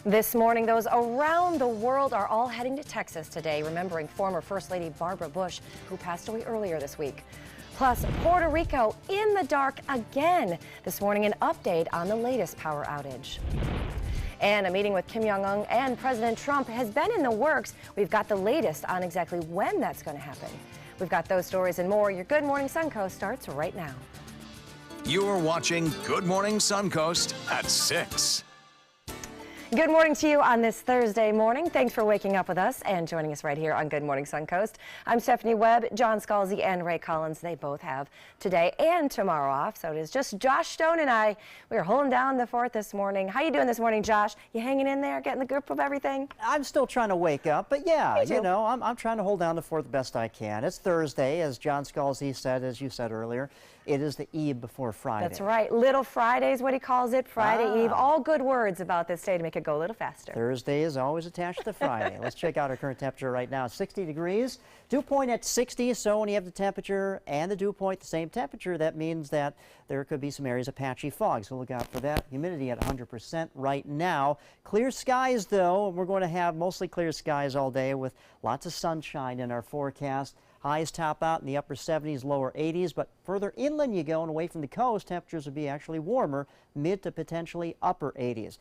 This morning, those around the world are all heading to Texas today, remembering former First Lady Barbara Bush, who passed away earlier this week. Plus, Puerto Rico in the dark again. This morning, an update on the latest power outage. And a meeting with Kim Jong-un and President Trump has been in the works. We've got the latest on exactly when that's going to happen. We've got those stories and more. Your Good Morning Suncoast starts right now. You're watching Good Morning Suncoast at 6. Good morning to you on this Thursday morning. Thanks for waking up with us and joining us right here on Good Morning Suncoast. I'm Stephanie Webb. John Scalzi and Ray Collins, they both have today and tomorrow off. So it is just Josh Stone and I. We are holding down the fort this morning. How you doing this morning, Josh? You hanging in there, getting the grip of everything? I'm still trying to wake up, but yeah, you know, I'm trying to hold down the fort the best I can. It's Thursday, as John Scalzi said, as you said earlier. It is the eve before Friday. That's right. Little Friday is what he calls it, Friday Eve. All good words about this day to make it go a little faster. Thursday is always attached to Friday. Let's check out our current temperature right now. 60 degrees. Dew point at 60, so when you have the temperature and the dew point the same temperature, that means that there could be some areas of patchy fog. So look out for that. Humidity at 100% right now. Clear skies, though. We're going to have mostly clear skies all day with lots of sunshine in our forecast. Highs top out in the upper 70s, lower 80s, but further inland you go and away from the coast, temperatures will be actually warmer, mid to potentially upper 80s.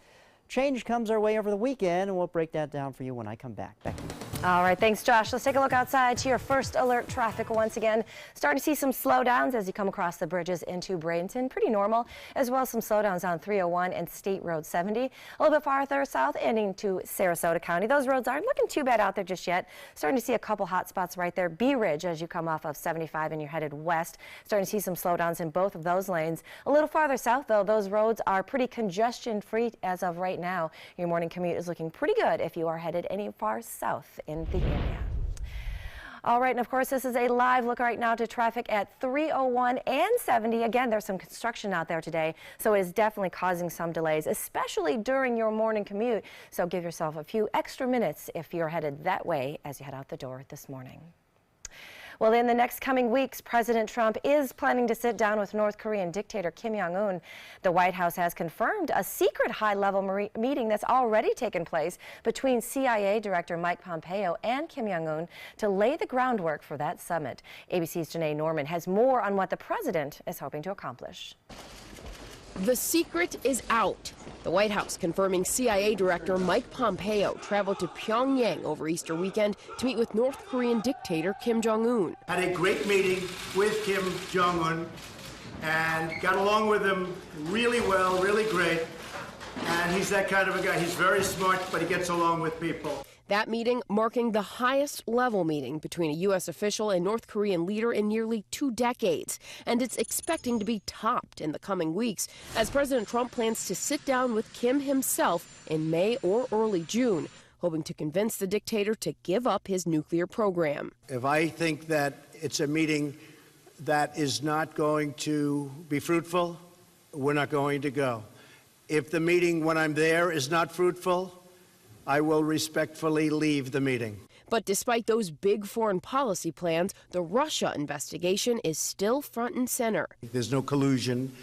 Change comes our way over the weekend, and we'll break that down for you when I come back. Back to you. All right, thanks, Josh. Let's take a look outside to your first alert traffic once again. Starting to see some slowdowns as you come across the bridges into Bradenton. Pretty normal, as well as some slowdowns on 301 and State Road 70. A little bit farther south, ending to Sarasota County. Those roads aren't looking too bad out there just yet. Starting to see a couple hot spots right there. Bee Ridge as you come off of 75 and you're headed west. Starting to see some slowdowns in both of those lanes. A little farther south, though, those roads are pretty congestion-free as of right now. Your morning commute is looking pretty good if you are headed any far south in the area. All right, and of course, this is a live look right now to traffic at 301 and 70. Again, there's some construction out there today, so it is definitely causing some delays, especially during your morning commute. So give yourself a few extra minutes if you're headed that way as you head out the door this morning. Well, in the next coming weeks, President Trump is planning to sit down with North Korean dictator Kim Jong-un. The White House has confirmed a secret high-level meeting that's already taken place between CIA Director Mike Pompeo and Kim Jong-un to lay the groundwork for that summit. ABC's Janae Norman has more on what the president is hoping to accomplish. The secret is out. The White House confirming CIA Director Mike Pompeo traveled to Pyongyang over Easter weekend to meet with North Korean dictator Kim Jong-un. Had a great meeting with Kim Jong-un and got along with him really well, really great. And he's that kind of a guy. He's very smart, but he gets along with people. That meeting marking the highest level meeting between a U.S. official and North Korean leader in nearly 2 decades. And it's expecting to be topped in the coming weeks as President Trump plans to sit down with Kim himself in May or early June, hoping to convince the dictator to give up his nuclear program. If I think that it's a meeting that is not going to be fruitful, we're not going to go. If the meeting when I'm there is not fruitful, I will respectfully leave the meeting. But despite those big foreign policy plans, the Russia investigation is still front and center. There's no collusion.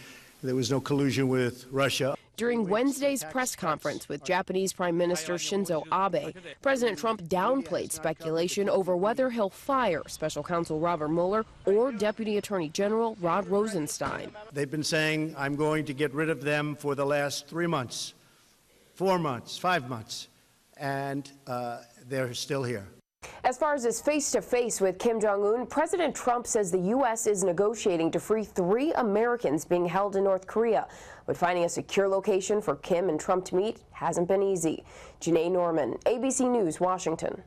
There was no collusion with Russia. During Wednesday's press conference with Japanese Prime Minister Shinzo Abe, President Trump downplayed speculation over whether he'll fire Special Counsel Robert Mueller or Deputy Attorney General Rod Rosenstein. They've been saying I'm going to get rid of them for the last 3 months, 4 months, 5 months. And they're still here. As far as his face-to-face with Kim Jong-un, President Trump says the U.S. is negotiating to free 3 Americans being held in North Korea. But finding a secure location for Kim and Trump to meet hasn't been easy. Janae Norman, ABC News, Washington.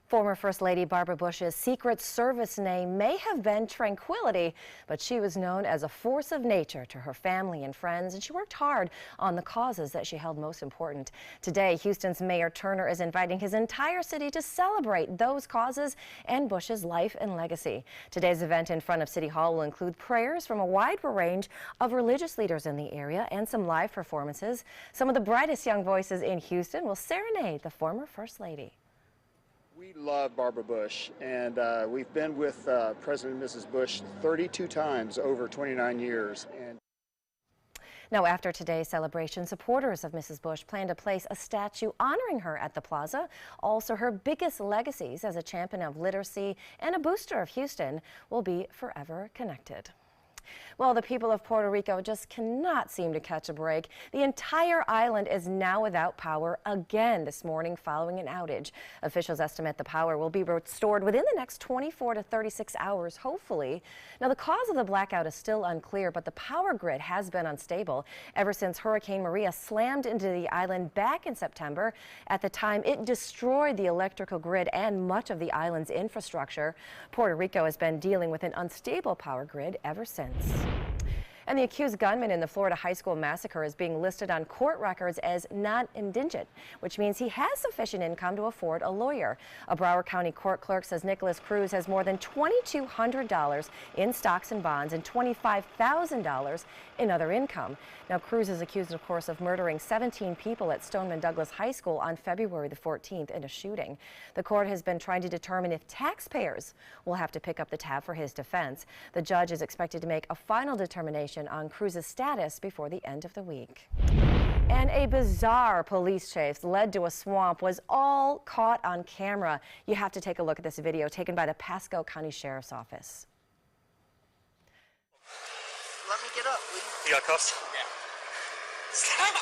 Former First Lady Barbara Bush's Secret Service name may have been Tranquility, but she was known as a force of nature to her family and friends, and she worked hard on the causes that she held most important. Today, Houston's Mayor Turner is inviting his entire city to celebrate those causes and Bush's life and legacy. Today's event in front of City Hall will include prayers from a wide range of religious leaders in the area and some live performances. Some of the brightest young voices in Houston will serenade the former First Lady. We love Barbara Bush, and we've been with President and Mrs. Bush 32 times over 29 years. And Now, after today's celebration, supporters of Mrs. Bush plan to place a statue honoring her at the plaza. Also, her biggest legacies as a champion of literacy and a booster of Houston will be forever connected. Well, the people of Puerto Rico just cannot seem to catch a break. The entire island is now without power again this morning following an outage. Officials estimate the power will be restored within the next 24 to 36 hours, hopefully. Now, the cause of the blackout is still unclear, but the power grid has been unstable ever since Hurricane Maria slammed into the island back in September. At the time, it destroyed the electrical grid and much of the island's infrastructure. Puerto Rico has been dealing with an unstable power grid ever since. And the accused gunman in the Florida high school massacre is being listed on court records as non-indigent, which means he has sufficient income to afford a lawyer. A Broward County court clerk says Nicholas Cruz has more than $2,200 in stocks and bonds and $25,000 in other income. Now, Cruz is accused, of course, of murdering 17 people at Stoneman Douglas High School on February the 14th in a shooting. The court has been trying to determine if taxpayers will have to pick up the tab for his defense. The judge is expected to make a final determination on Cruz's status before the end of the week. And a bizarre police chase led to a swamp was all caught on camera. You have to take a look at this video taken by the Pasco County Sheriff's Office. Let me get up, please. You got cuffs? Yeah. Stop!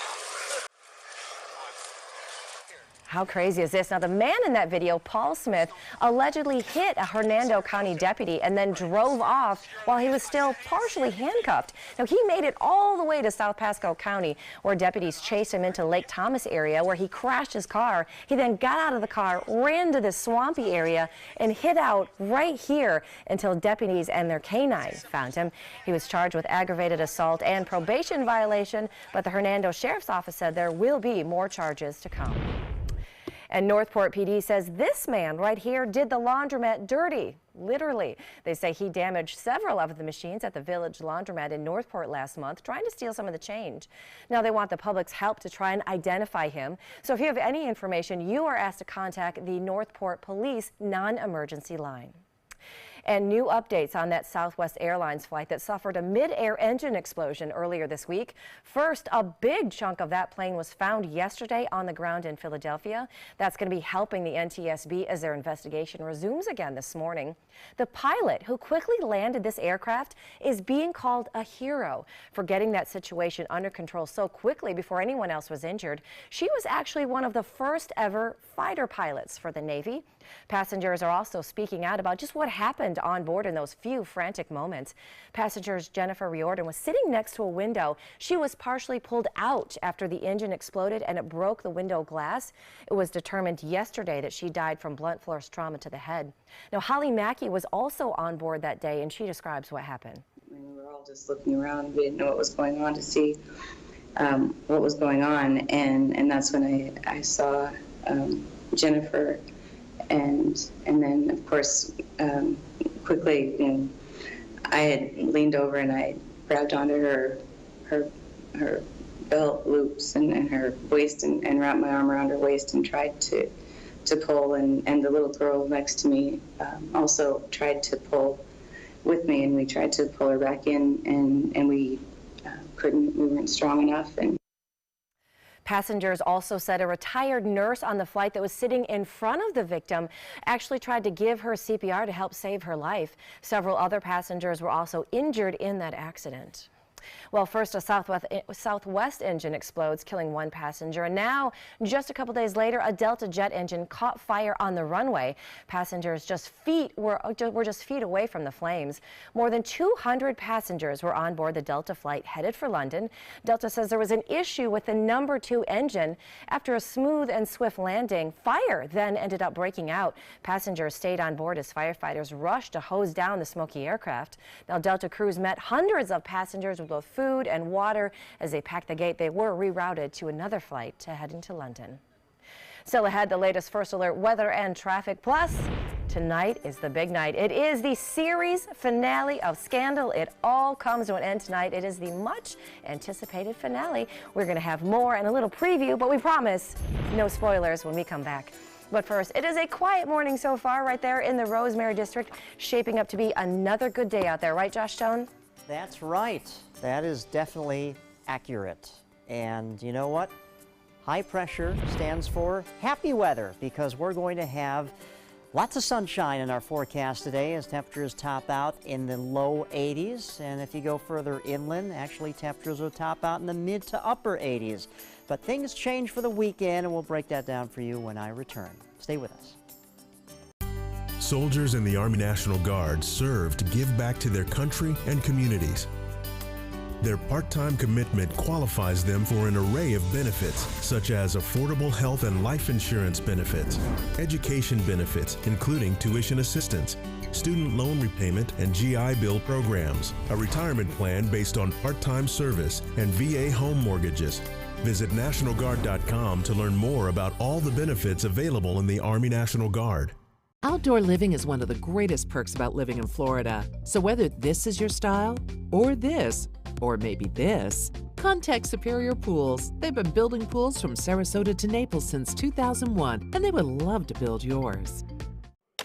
How crazy is this? Now, the man in that video, Paul Smith, allegedly hit a Hernando County deputy and then drove off while he was still partially handcuffed. Now, he made it all the way to South Pasco County, where deputies chased him into Lake Thomas area, where he crashed his car. He then got out of the car, ran to this swampy area, and hid out right here until deputies and their canines found him. He was charged with aggravated assault and probation violation, but the Hernando Sheriff's Office said there will be more charges to come. And Northport PD says this man right here did the laundromat dirty, literally. They say he damaged several of the machines at the Village Laundromat in Northport last month, trying to steal some of the change. Now, they want the public's help to try and identify him. So if you have any information, you are asked to contact the Northport Police non-emergency line. And new updates on that Southwest Airlines flight that suffered a mid-air engine explosion earlier this week. First, a big chunk of that plane was found yesterday on the ground in Philadelphia. That's going to be helping the NTSB as their investigation resumes again this morning. The pilot who quickly landed this aircraft is being called a hero for getting that situation under control so quickly before anyone else was injured. She was actually one of the first ever fighter pilots for the Navy. Passengers are also speaking out about just what happened on board in those few frantic moments. Passengers Jennifer Riordan was sitting next to a window. She was partially pulled out after the engine exploded and it broke the window glass. It was determined yesterday that she died from blunt force trauma to the head. Now, Holly Mackey was also on board that day, and she describes what happened. We were all just looking around. We didn't know what was going on to see what was going on, and that's when I saw Jennifer, and then of course quickly, you know, I had leaned over and I grabbed onto her belt loops and her waist and wrapped my arm around her waist and tried to pull, and the little girl next to me also tried to pull with me, and we tried to pull her back in, and we couldn't. We weren't strong enough. And passengers also said a retired nurse on the flight that was sitting in front of the victim actually tried to give her CPR to help save her life. Several other passengers were also injured in that accident. Well, first a Southwest engine explodes, killing one passenger, and now, just a couple days later, a Delta jet engine caught fire on the runway. Passengers were just feet away from the flames. More than 200 passengers were on board the Delta flight headed for London. Delta says there was an issue with the number 2 engine. After a smooth and swift landing, fire then ended up breaking out. Passengers stayed on board as firefighters rushed to hose down the smoky aircraft. Now, Delta crews met hundreds of passengers with both food and water. As they packed the gate, they were rerouted to another flight to head into London. Still ahead, the latest First Alert weather and traffic. Plus, tonight is the big night. It is the series finale of Scandal. It all comes to an end tonight. It is the much anticipated finale. We're going to have more and a little preview, but we promise no spoilers when we come back. But first, it is a quiet morning so far right there in the Rosemary District, shaping up to be another good day out there. Right, Josh Stone? That's right. That is definitely accurate. And you know what? High pressure stands for happy weather, because we're going to have lots of sunshine in our forecast today as temperatures top out in the low 80s. And if you go further inland, actually temperatures will top out in the mid to upper 80s. But things change for the weekend, and we'll break that down for you when I return. Stay with us. Soldiers in the Army National Guard serve to give back to their country and communities. Their part-time commitment qualifies them for an array of benefits, such as affordable health and life insurance benefits, education benefits, including tuition assistance, student loan repayment and GI Bill programs, a retirement plan based on part-time service, and VA home mortgages. Visit NationalGuard.com to learn more about all the benefits available in the Army National Guard. Outdoor living is one of the greatest perks about living in Florida. So whether this is your style, or this, or maybe this, contact Superior Pools. They've been building pools from Sarasota to Naples since 2001, and they would love to build yours.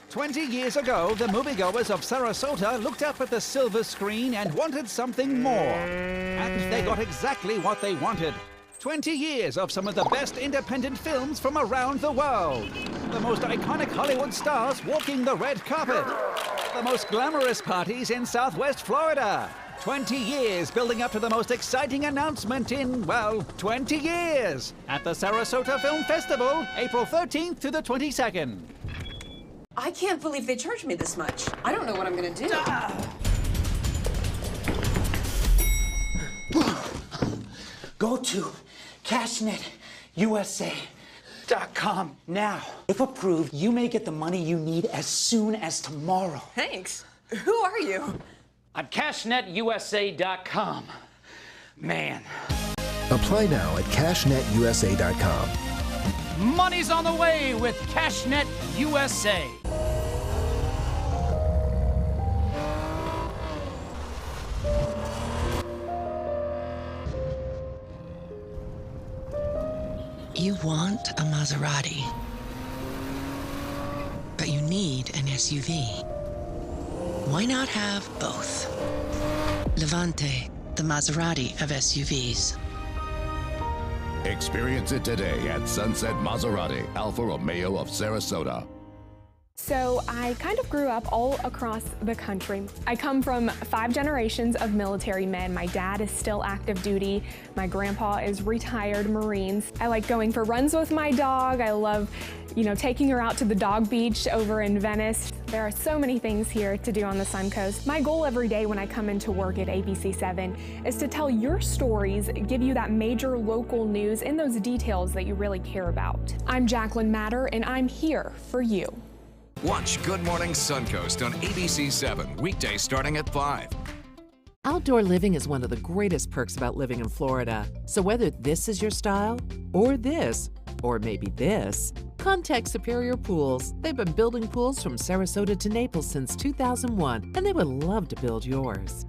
20 years ago, the moviegoers of Sarasota looked up at the silver screen and wanted something more. And they got exactly what they wanted. 20 years of some of the best independent films from around the world. The most iconic Hollywood stars walking the red carpet. The most glamorous parties in Southwest Florida. 20 years building up to the most exciting announcement in, well, 20 years. At the Sarasota Film Festival, April 13th to the 22nd. I can't believe they charged me this much. I don't know what I'm gonna do. Go to CashNetUSA.com now. If approved, you may get the money you need as soon as tomorrow. Thanks. Who are you? I'm CashNetUSA.com. Man. Apply now at CashNetUSA.com. Money's on the way with CashNet USA. You want a Maserati, but you need an SUV. Why not have both? Levante, the Maserati of SUVs. Experience it today at Sunset Maserati, Alfa Romeo of Sarasota. So I kind of grew up all across the country. I come from 5 generations of military men. My dad is still active duty. My grandpa is retired Marines. I like going for runs with my dog. I love, taking her out to the dog beach over in Venice. There are so many things here to do on the Suncoast. My goal every day when I come into work at ABC7 is to tell your stories, give you that major local news and those details that you really care about. I'm Jacqueline Matter, and I'm here for you. Watch Good Morning Suncoast on ABC7, weekdays starting at 5. Outdoor living is one of the greatest perks about living in Florida. So whether this is your style, or this, or maybe this, contact Superior Pools. They've been building pools from Sarasota to Naples since 2001, and they would love to build yours.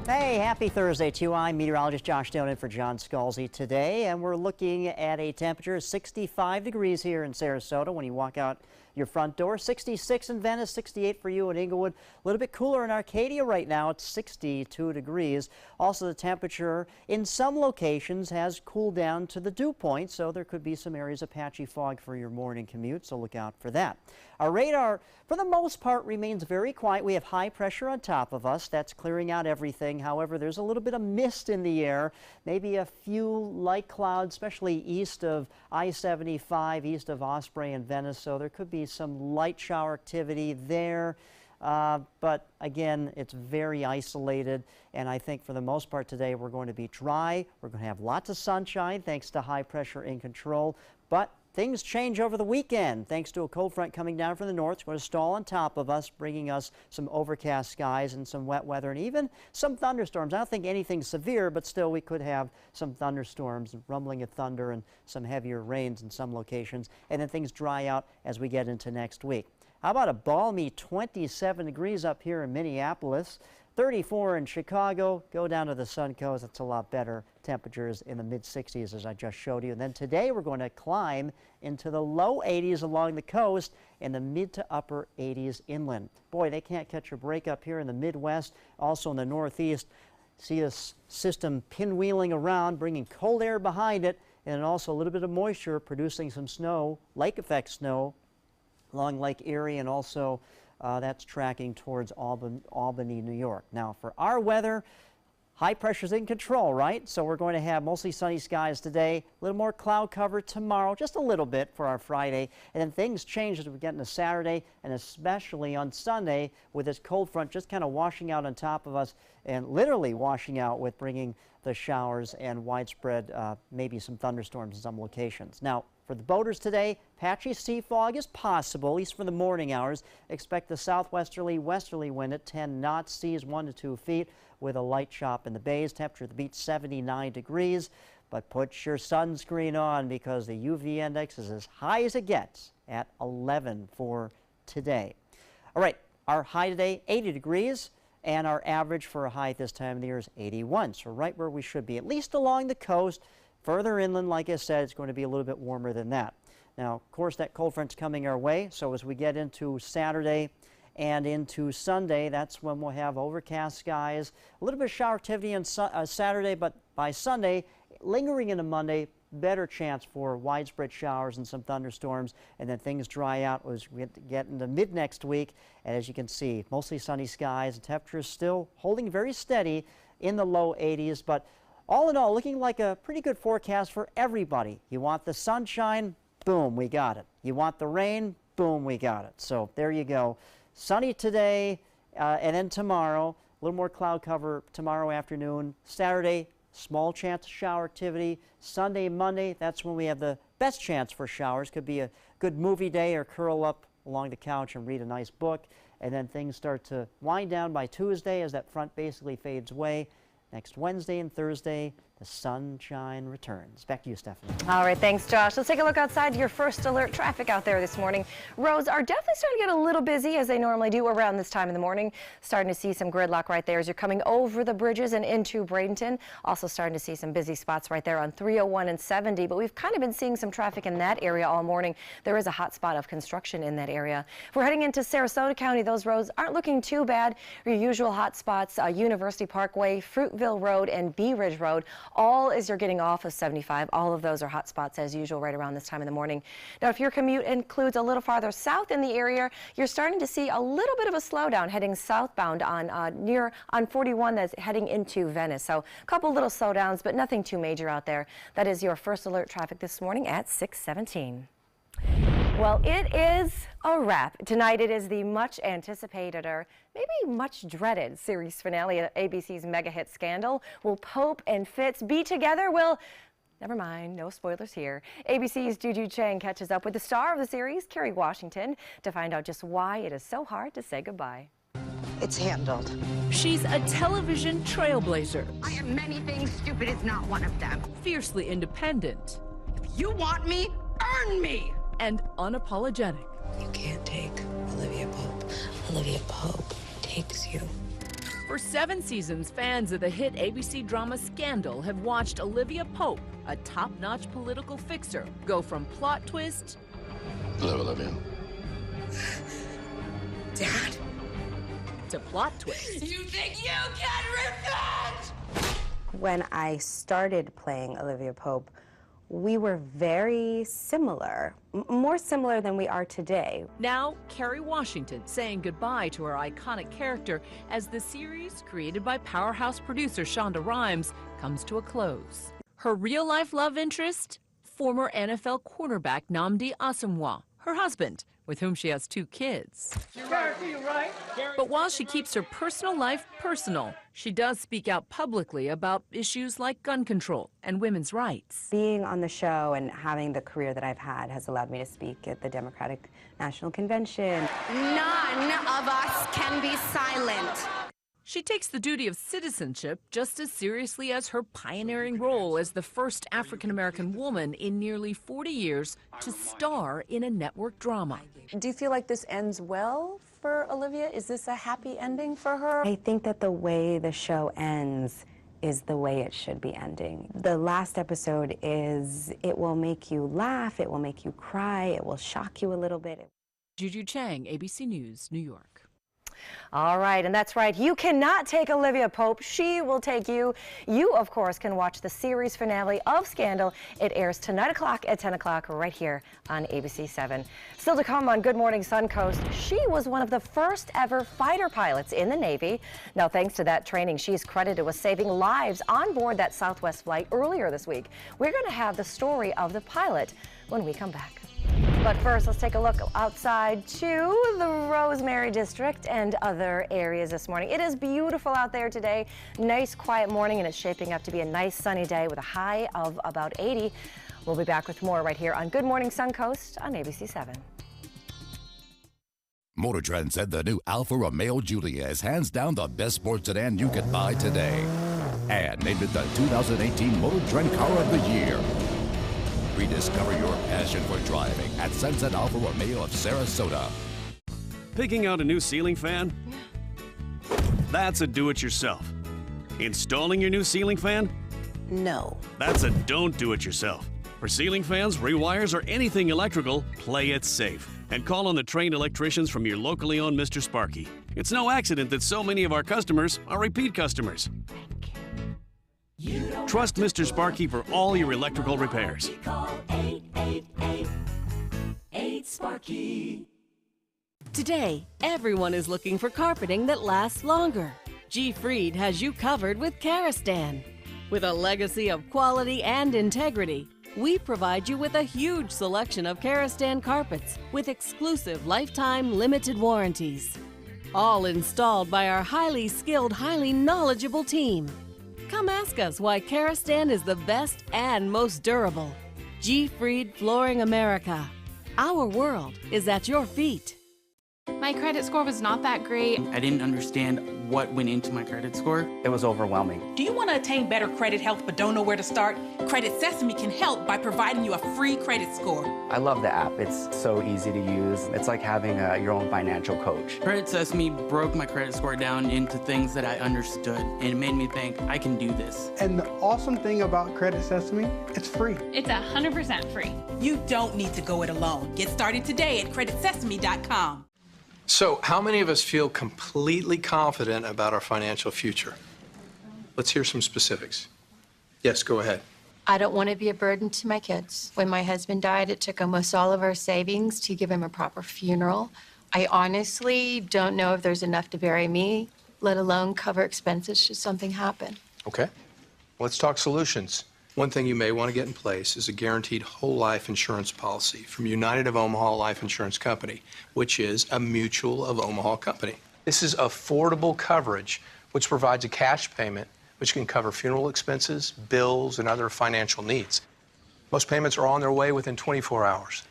Hey, happy Thursday to you. I'm meteorologist Josh Stone in for John Scalzi today, and we're looking at a temperature of 65 degrees here in Sarasota when you walk out your front door. 66 in Venice, 68 for you in Inglewood. A little bit cooler in Arcadia right now. It's 62 degrees. Also, the temperature in some locations has cooled down to the dew point, so there could be some areas of patchy fog for your morning commute, so look out for that. Our radar, for the most part, remains very quiet. We have high pressure on top of us. That's clearing out everything. However, there's a little bit of mist in the air, maybe a few light clouds, especially east of I-75, east of Osprey and Venice, so there could be some light shower activity there. But again, it's very isolated, and I think for the most part today we're going to be dry. We're going to have lots of sunshine thanks to high pressure in control, but things change over the weekend thanks to a cold front coming down from the north. It's going to stall on top of us, bringing us some overcast skies and some wet weather and even some thunderstorms. I don't think anything severe, but still we could have some thunderstorms, rumbling of thunder, and some heavier rains in some locations. And then things dry out as we get into next week. How about a balmy 27 degrees up here in Minneapolis? 34 in Chicago. Go down to the Suncoast. It's a lot better. Temperatures in the mid-60s as I just showed you. And then today we're going to climb into the low 80s along the coast and the mid to upper 80s inland. Boy, they can't catch a break up here in the Midwest, also in the Northeast. See this system pinwheeling around, bringing cold air behind it, and also a little bit of moisture, producing some snow, lake effect snow, along Lake Erie, and also that's tracking towards Albany, New York. Now, for our weather, high pressure's in control, right? So we're going to have mostly sunny skies today, a little more cloud cover tomorrow, just a little bit for our Friday, and then things change as we get into Saturday, and especially on Sunday with this cold front just kind of washing out on top of us, and literally washing out with bringing the showers and widespread, maybe some thunderstorms in some locations. Now, for the boaters today, patchy sea fog is possible, at least for the morning hours. Expect the southwesterly, westerly wind at 10 knots, seas 1 to 2 feet, with a light chop in the bays. Temperature at the beach 79 degrees. But put your sunscreen on because the UV index is as high as it gets at 11 for today. All right, our high today 80 degrees. And our average for a high at this time of the year is 81, so right where we should be, at least along the coast. Further inland, like I said, it's going to be a little bit warmer than that. Now, of course, that cold front's coming our way, so as we get into Saturday and into Sunday, that's when we'll have overcast skies, a little bit of shower activity on Saturday, but by Sunday, lingering into Monday, better chance for widespread showers and some thunderstorms, and then things dry out as we get into mid next week. And as you can see, mostly sunny skies. The temperature is still holding very steady in the low 80s, but all in all, looking like a pretty good forecast for everybody. You want the sunshine? Boom, we got it. You want the rain? Boom, we got it. So there you go. Sunny today, and then tomorrow, a little more cloud cover tomorrow afternoon. Saturday, small chance of shower activity. Sunday, Monday, that's when we have the best chance for showers. Could be a good movie day or curl up along the couch and read a nice book. And then things start to wind down by Tuesday as that front basically fades away. Next Wednesday and Thursday, the sunshine returns. Back to you, Stephanie. All right, thanks, Josh. Let's take a look outside. Your first alert traffic out there this morning. Roads are definitely starting to get a little busy, as they normally do around this time in the morning. Starting to see some gridlock right there as you're coming over the bridges and into Bradenton. Also starting to see some busy spots right there on 301 and 70, but we've kind of been seeing some traffic in that area all morning. There is a hot spot of construction in that area. If we're heading into Sarasota County, those roads aren't looking too bad. Your usual hot spots, University Parkway, Fruitville Road, and Bee Ridge Road. All as you're getting off of 75, all of those are hot spots as usual right around this time in the morning. Now, if your commute includes a little farther south in the area, you're starting to see a little bit of a slowdown heading southbound on 41 that's heading into Venice. So a couple little slowdowns, but nothing too major out there. That is your first alert traffic this morning at 6:17. Well, it is a wrap. Tonight it is the much anticipated, or maybe much dreaded, series finale of ABC's mega hit Scandal. Will Pope and Fitz be together? Well, never mind, no spoilers here. ABC's Juju Chang catches up with the star of the series, Kerry Washington, to find out just why it is so hard to say goodbye. It's handled. She's a television trailblazer. I am many things, stupid is not one of them. Fiercely independent. If you want me, earn me! And unapologetic. You can't take Olivia Pope. Olivia Pope takes you. For 7 seasons, fans of the hit ABC drama Scandal have watched Olivia Pope, a top-notch political fixer, go from plot twist... Hello, Olivia. Dad? ...to plot twist. You think you can revenge? When I started playing Olivia Pope, we were very similar, more similar than we are today. Now, Kerry Washington saying goodbye to her iconic character as the series, created by powerhouse producer Shonda Rhimes, comes to a close. Her real-life love interest? Former NFL cornerback Nnamdi Asomugha, her husband, with whom she has 2 kids. But while she keeps her personal life personal, she does speak out publicly about issues like gun control and women's rights. Being on the show and having the career that I've had has allowed me to speak at the Democratic National Convention. None of us can be silent. She takes the duty of citizenship just as seriously as her pioneering role as the first African-American woman in nearly 40 years to star in a network drama. Do you feel like this ends well for Olivia? Is this a happy ending for her? I think that the way the show ends is the way it should be ending. The last episode it will make you laugh, it will make you cry, it will shock you a little bit. Juju Chang, ABC News, New York. All right, and that's right. You cannot take Olivia Pope. She will take you. You, of course, can watch the series finale of Scandal. It airs tonight at 10 o'clock right here on ABC 7. Still to come on Good Morning Suncoast, she was one of the first ever fighter pilots in the Navy. Now, thanks to that training, she is credited with saving lives on board that Southwest flight earlier this week. We're going to have the story of the pilot when we come back. But first, let's take a look outside to the Rosemary District and other areas this morning. It is beautiful out there today. Nice, quiet morning, and it's shaping up to be a nice sunny day with a high of about 80. We'll be back with more right here on Good Morning Suncoast on ABC 7. Motor Trend said the new Alfa Romeo Giulia is hands down the best sports sedan you can buy today. And named it the 2018 Motor Trend Car of the Year. Rediscover your passion for driving at Sunset Alfa Romeo of Sarasota. Picking out a new ceiling fan? That's a do-it-yourself. Installing your new ceiling fan? No. That's a don't do-it-yourself. For ceiling fans, rewires, or anything electrical, play it safe. And call on the trained electricians from your locally owned Mr. Sparky. It's no accident that so many of our customers are repeat customers. Trust Mr. Sparky for all your electrical repairs. Call 888-8-SPARKY. Today, everyone is looking for carpeting that lasts longer. G. Fried has you covered with Karastan. With a legacy of quality and integrity, we provide you with a huge selection of Karastan carpets with exclusive lifetime limited warranties. All installed by our highly skilled, highly knowledgeable team. Come ask us why Karastan is the best and most durable. G. Fried Flooring America. Our world is at your feet. My credit score was not that great. I didn't understand what went into my credit score. It was overwhelming. Do you want to attain better credit health but don't know where to start? Credit Sesame can help by providing you a free credit score. I love the app. It's so easy to use. It's like having your own financial coach. Credit Sesame broke my credit score down into things that I understood, and it made me think, I can do this. And the awesome thing about Credit Sesame, it's free. It's 100% free. You don't need to go it alone. Get started today at creditsesame.com. So, how many of us feel completely confident about our financial future? Let's hear some specifics. Yes, go ahead. I don't want to be a burden to my kids. When my husband died, it took almost all of our savings to give him a proper funeral. I honestly don't know if there's enough to bury me, let alone cover expenses should something happen. Okay. Let's talk solutions. One thing you may want to get in place is a guaranteed whole life insurance policy from United of Omaha Life Insurance Company, which is a Mutual of Omaha company. This is affordable coverage, which provides a cash payment which can cover funeral expenses, bills, and other financial needs. Most payments are on their way within 24 hours.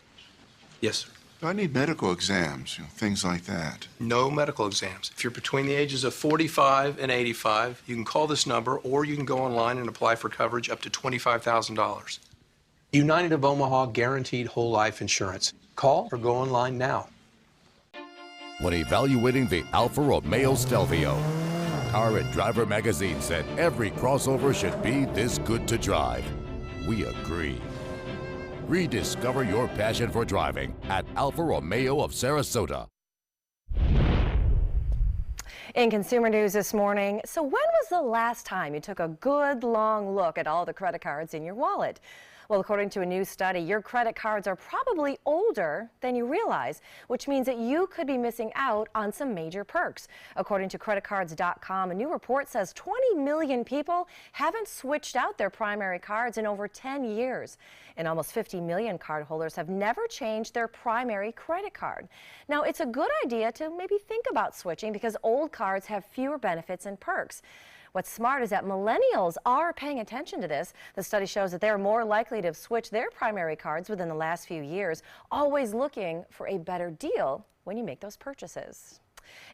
Yes, sir. I need medical exams, things like that. No medical exams. If you're between the ages of 45 and 85, you can call this number or you can go online and apply for coverage up to $25,000. United of Omaha Guaranteed Whole Life Insurance. Call or go online now. When evaluating the Alfa Romeo Stelvio, Car and Driver magazine said every crossover should be this good to drive. We agree. Rediscover your passion for driving at Alfa Romeo of Sarasota. In consumer news this morning, so when was the last time you took a good long look at all the credit cards in your wallet? Well, according to a new study, your credit cards are probably older than you realize, which means that you could be missing out on some major perks. According to creditcards.com, a new report says 20 million people haven't switched out their primary cards in over 10 years. And almost 50 million cardholders have never changed their primary credit card. Now, it's a good idea to maybe think about switching because old cards have fewer benefits and perks. What's smart is that millennials are paying attention to this. The study shows that they're more likely to switch their primary cards within the last few years, always looking for a better deal when you make those purchases.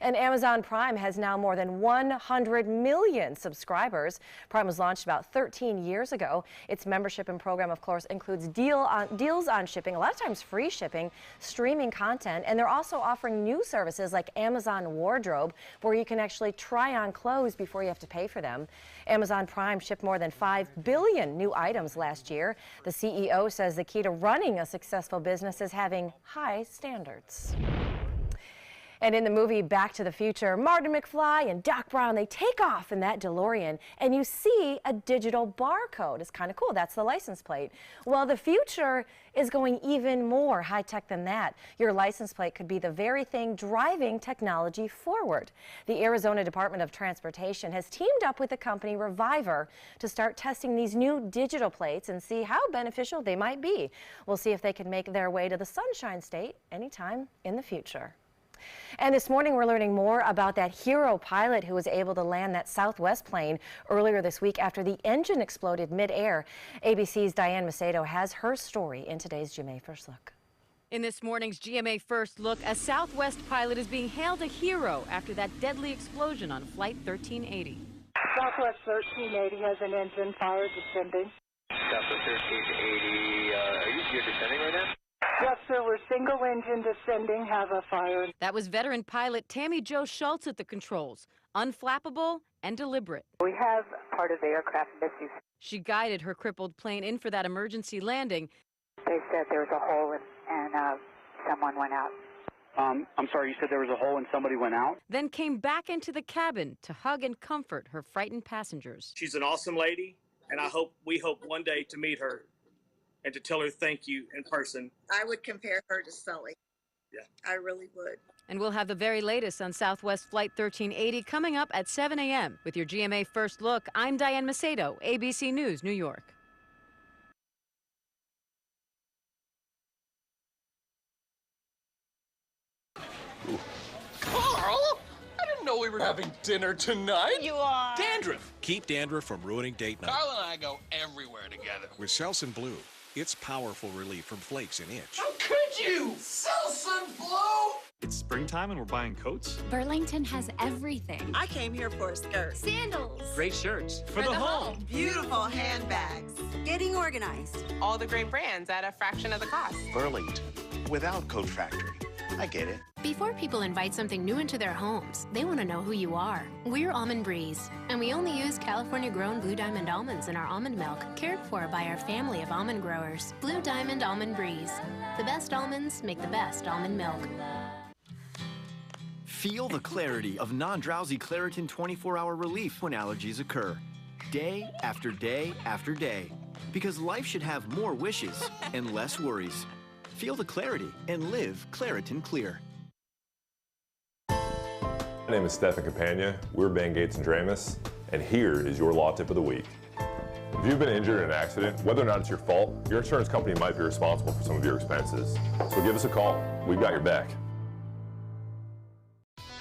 And Amazon Prime has now more than 100 million subscribers. Prime was launched about 13 years ago. Its membership and program, of course, includes deals on shipping, a lot of times free shipping, streaming content, and they're also offering new services like Amazon Wardrobe, where you can actually try on clothes before you have to pay for them. Amazon Prime shipped more than 5 billion new items last year. The CEO says the key to running a successful business is having high standards. And in the movie Back to the Future, Martin McFly and Doc Brown, they take off in that DeLorean, and you see a digital barcode. It's kind of cool. That's the license plate. Well, the future is going even more high-tech than that. Your license plate could be the very thing driving technology forward. The Arizona Department of Transportation has teamed up with the company Reviver to start testing these new digital plates and see how beneficial they might be. We'll see if they can make their way to the Sunshine State anytime in the future. And this morning we're learning more about that hero pilot who was able to land that Southwest plane earlier this week after the engine exploded mid-air. ABC's Diane Macedo has her story in today's GMA First Look. In this morning's GMA First Look, a Southwest pilot is being hailed a hero after that deadly explosion on Flight 1380. Southwest 1380 has an engine fire descending. Southwest 1380, you're descending right now? Yes, sir. We're single engine descending, have a fire. That was veteran pilot Tammy Jo Schultz at the controls. Unflappable and deliberate. We have part of the aircraft missing. She guided her crippled plane in for that emergency landing. They said there was a hole and someone went out. I'm sorry, you said there was a hole and somebody went out? Then came back into the cabin to hug and comfort her frightened passengers. She's an awesome lady, and we hope one day to meet her and to tell her thank you in person. I would compare her to Sully. Yeah. I really would. And we'll have the very latest on Southwest Flight 1380 coming up at 7 a.m. With your GMA First Look, I'm Diane Macedo, ABC News, New York. Carl, I didn't know we were having dinner tonight. You are. Dandruff. Keep dandruff from ruining date night. Carl and I go everywhere together. With Selsun Blue, it's powerful relief from flakes and itch. How could you? Selsun Blue! It's springtime and we're buying coats. Burlington has everything. I came here for a skirt. Sandals. Great shirts. For the home. Beautiful handbags. Getting organized. All the great brands at a fraction of the cost. Burlington, without Coat Factory. I get it. Before people invite something new into their homes, they want to know who you are. We're Almond Breeze, and we only use California-grown Blue Diamond almonds in our almond milk, cared for by our family of almond growers. Blue Diamond Almond Breeze. The best almonds make the best almond milk. Feel the clarity of non-drowsy Claritin 24-hour relief when allergies occur. Day after day after day. Because life should have more wishes and less worries. Feel the clarity and live Claritin Clear. My name is Stefan Campagna. We're Ben Gates and Dramus, and here is your law tip of the week. If you've been injured in an accident, whether or not it's your fault, your insurance company might be responsible for some of your expenses. So give us a call. We've got your back.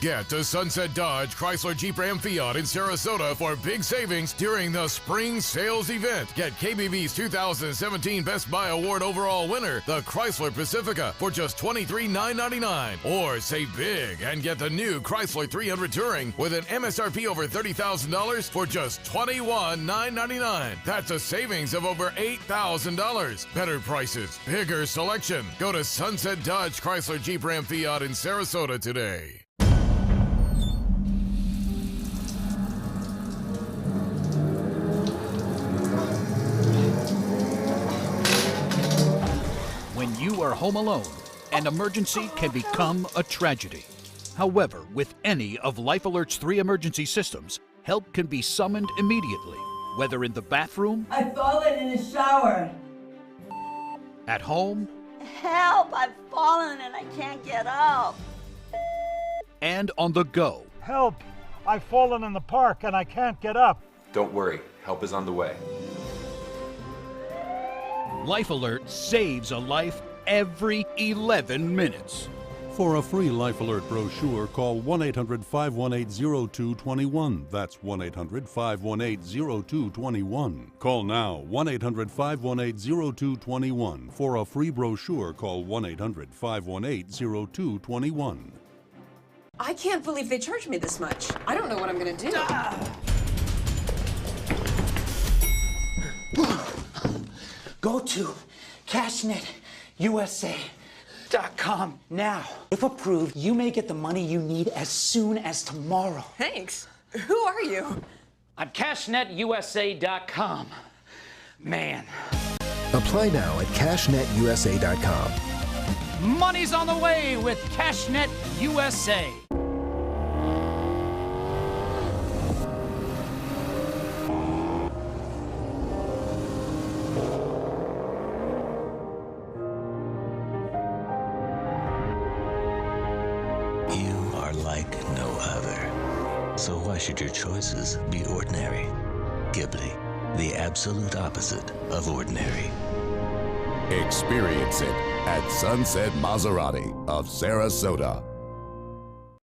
Get to Sunset Dodge, Chrysler, Jeep, Ram, Fiat in Sarasota for big savings during the spring sales event. Get KBV's 2017 Best Buy Award overall winner, the Chrysler Pacifica, for just $23,999. Or save big and get the new Chrysler 300 Touring with an MSRP over $30,000 for just $21,999. That's a savings of over $8,000. Better prices, bigger selection. Go to Sunset Dodge, Chrysler, Jeep, Ram, Fiat in Sarasota today. When you are home alone, an emergency can become a tragedy. However, with any of Life Alert's 3 emergency systems, help can be summoned immediately, whether in the bathroom, I've fallen in the shower. at home, Help! I've fallen and I can't get up. and on the go. Help! I've fallen in the park and I can't get up. Don't worry, help is on the way. Life Alert saves a life every 11 minutes. For a free Life Alert brochure, call 1-800-518-0221. That's 1-800-518-0221. Call now, 1-800-518-0221. For a free brochure, call 1-800-518-0221. I can't believe they charged me this much. I don't know what I'm gonna do. Go to CashNetUSA.com now. If approved, you may get the money you need as soon as tomorrow. Thanks. Who are you? I'm CashNetUSA.com. Man. Apply now at CashNetUSA.com. Money's on the way with CashNet USA. You are like no other. So why should your choices be ordinary? Ghibli, the absolute opposite of ordinary. Experience it at Sunset Maserati of Sarasota.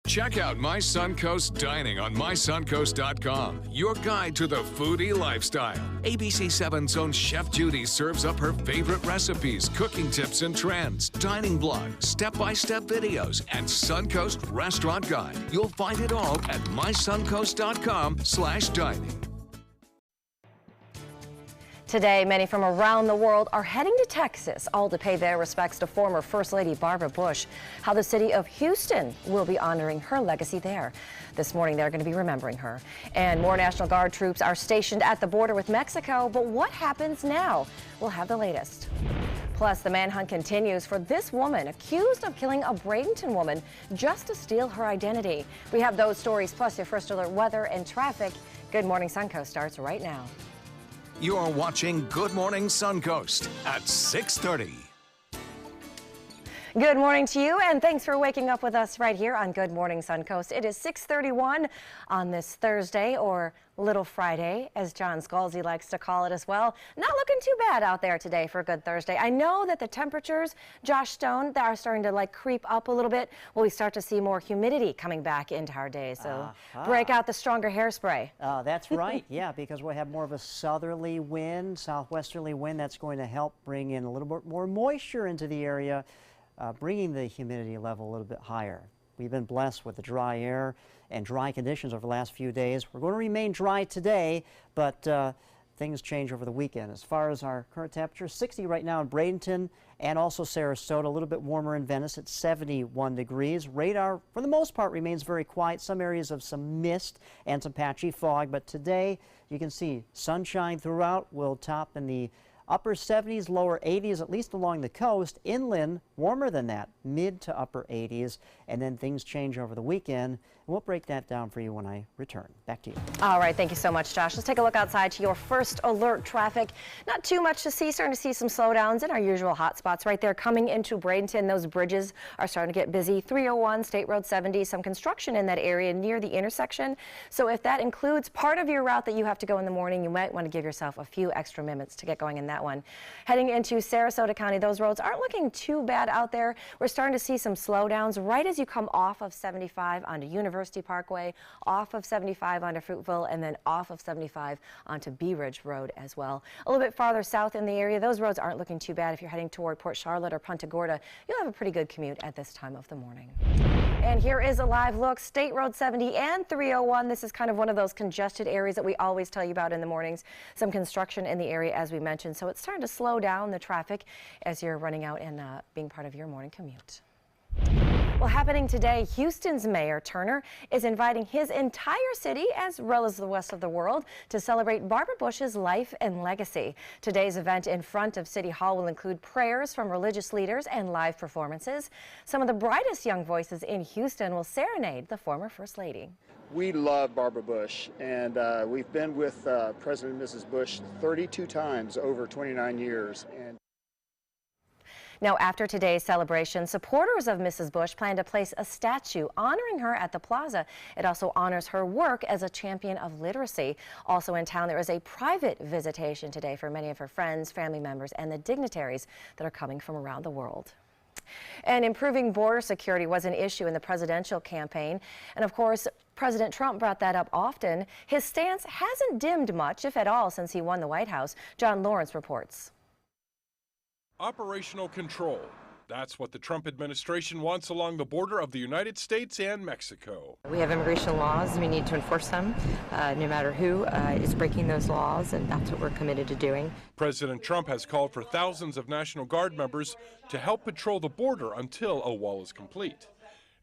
Check out My Suncoast Dining on mysuncoast.com, your guide to the foodie lifestyle. ABC 7's own Chef Judy serves up her favorite recipes, cooking tips and trends, dining blogs, step-by-step videos, and Suncoast Restaurant Guide. You'll find it all at mysuncoast.com/dining. Today, many from around the world are heading to Texas, all to pay their respects to former First Lady Barbara Bush. How the city of Houston will be honoring her legacy there. This morning, they're going to be remembering her. And more National Guard troops are stationed at the border with Mexico. But what happens now? We'll have the latest. Plus, the manhunt continues for this woman accused of killing a Bradenton woman just to steal her identity. We have those stories, plus your first alert weather and traffic. Good Morning Suncoast starts right now. You're watching Good Morning Suncoast at 6:30. Good morning to you, and thanks for waking up with us right here on Good Morning Suncoast. It is 6:31 on this Thursday, or Little Friday, as John Scalzi likes to call it as well. Not looking too bad out there today for a good Thursday. I know that the temperatures, Josh Stone, that are starting to creep up a little bit. Well, we start to see more humidity coming back into our days, so break out the stronger hairspray. That's right, yeah, because we have more of a southerly wind, southwesterly wind that's going to help bring in a little bit more moisture into the area, bringing the humidity level a little bit higher. We've been blessed with the dry air and dry conditions over the last few days. We're going to remain dry today, but things change over the weekend. As far as our current temperature, 60 right now in Bradenton and also Sarasota, a little bit warmer in Venice at 71 degrees. Radar, for the most part, remains very quiet. Some areas of some mist and some patchy fog, but today you can see sunshine throughout. We'll top in the upper 70s, lower 80s, at least along the coast. Inland, warmer than that, mid to upper 80s. And then things change over the weekend. And we'll break that down for you when I return. Back to you. All right, thank you so much, Josh. Let's take a look outside to your first alert traffic. Not too much to see. Starting to see some slowdowns in our usual hot spots right there coming into Bradenton. Those bridges are starting to get busy. 301, State Road 70, some construction in that area near the intersection. So if that includes part of your route that you have to go in the morning, you might want to give yourself a few extra minutes to get going in that one. Heading into Sarasota County, those roads aren't looking too bad out there. We're starting to see some slowdowns right as you come off of 75 onto University Parkway, off of 75 onto Fruitville, and then off of 75 onto Bee Ridge Road as well. A little bit farther south in the area, those roads aren't looking too bad. If you're heading toward Port Charlotte or Punta Gorda, you'll have a pretty good commute at this time of the morning. And here is a live look. State Road 70 and 301. This is kind of one of those congested areas that we always tell you about in the mornings. Some construction in the area, as we mentioned, so it's starting to slow down the traffic as you're running out and being part of your morning commute. Well, happening today, Houston's Mayor Turner is inviting his entire city, as well as the rest of the world, to celebrate Barbara Bush's life and legacy. Today's event in front of City Hall will include prayers from religious leaders and live performances. Some of the brightest young voices in Houston will serenade the former First Lady. We love Barbara Bush, and we've been with President and Mrs. Bush 32 times over 29 years. And now, after today's celebration, supporters of Mrs. Bush plan to place a statue honoring her at the plaza. It also honors her work as a champion of literacy. Also in town, there is a private visitation today for many of her friends, family members, and the dignitaries that are coming from around the world. And improving border security was an issue in the presidential campaign. And of course, President Trump brought that up often. His stance hasn't dimmed much, if at all, since he won the White House. John Lawrence reports. Operational control. That's what the Trump administration wants along the border of the United States and Mexico. We have immigration laws. We need to enforce them, no matter who is breaking those laws, and that's what we're committed to doing. President Trump has called for thousands of National Guard members to help patrol the border until a wall is complete.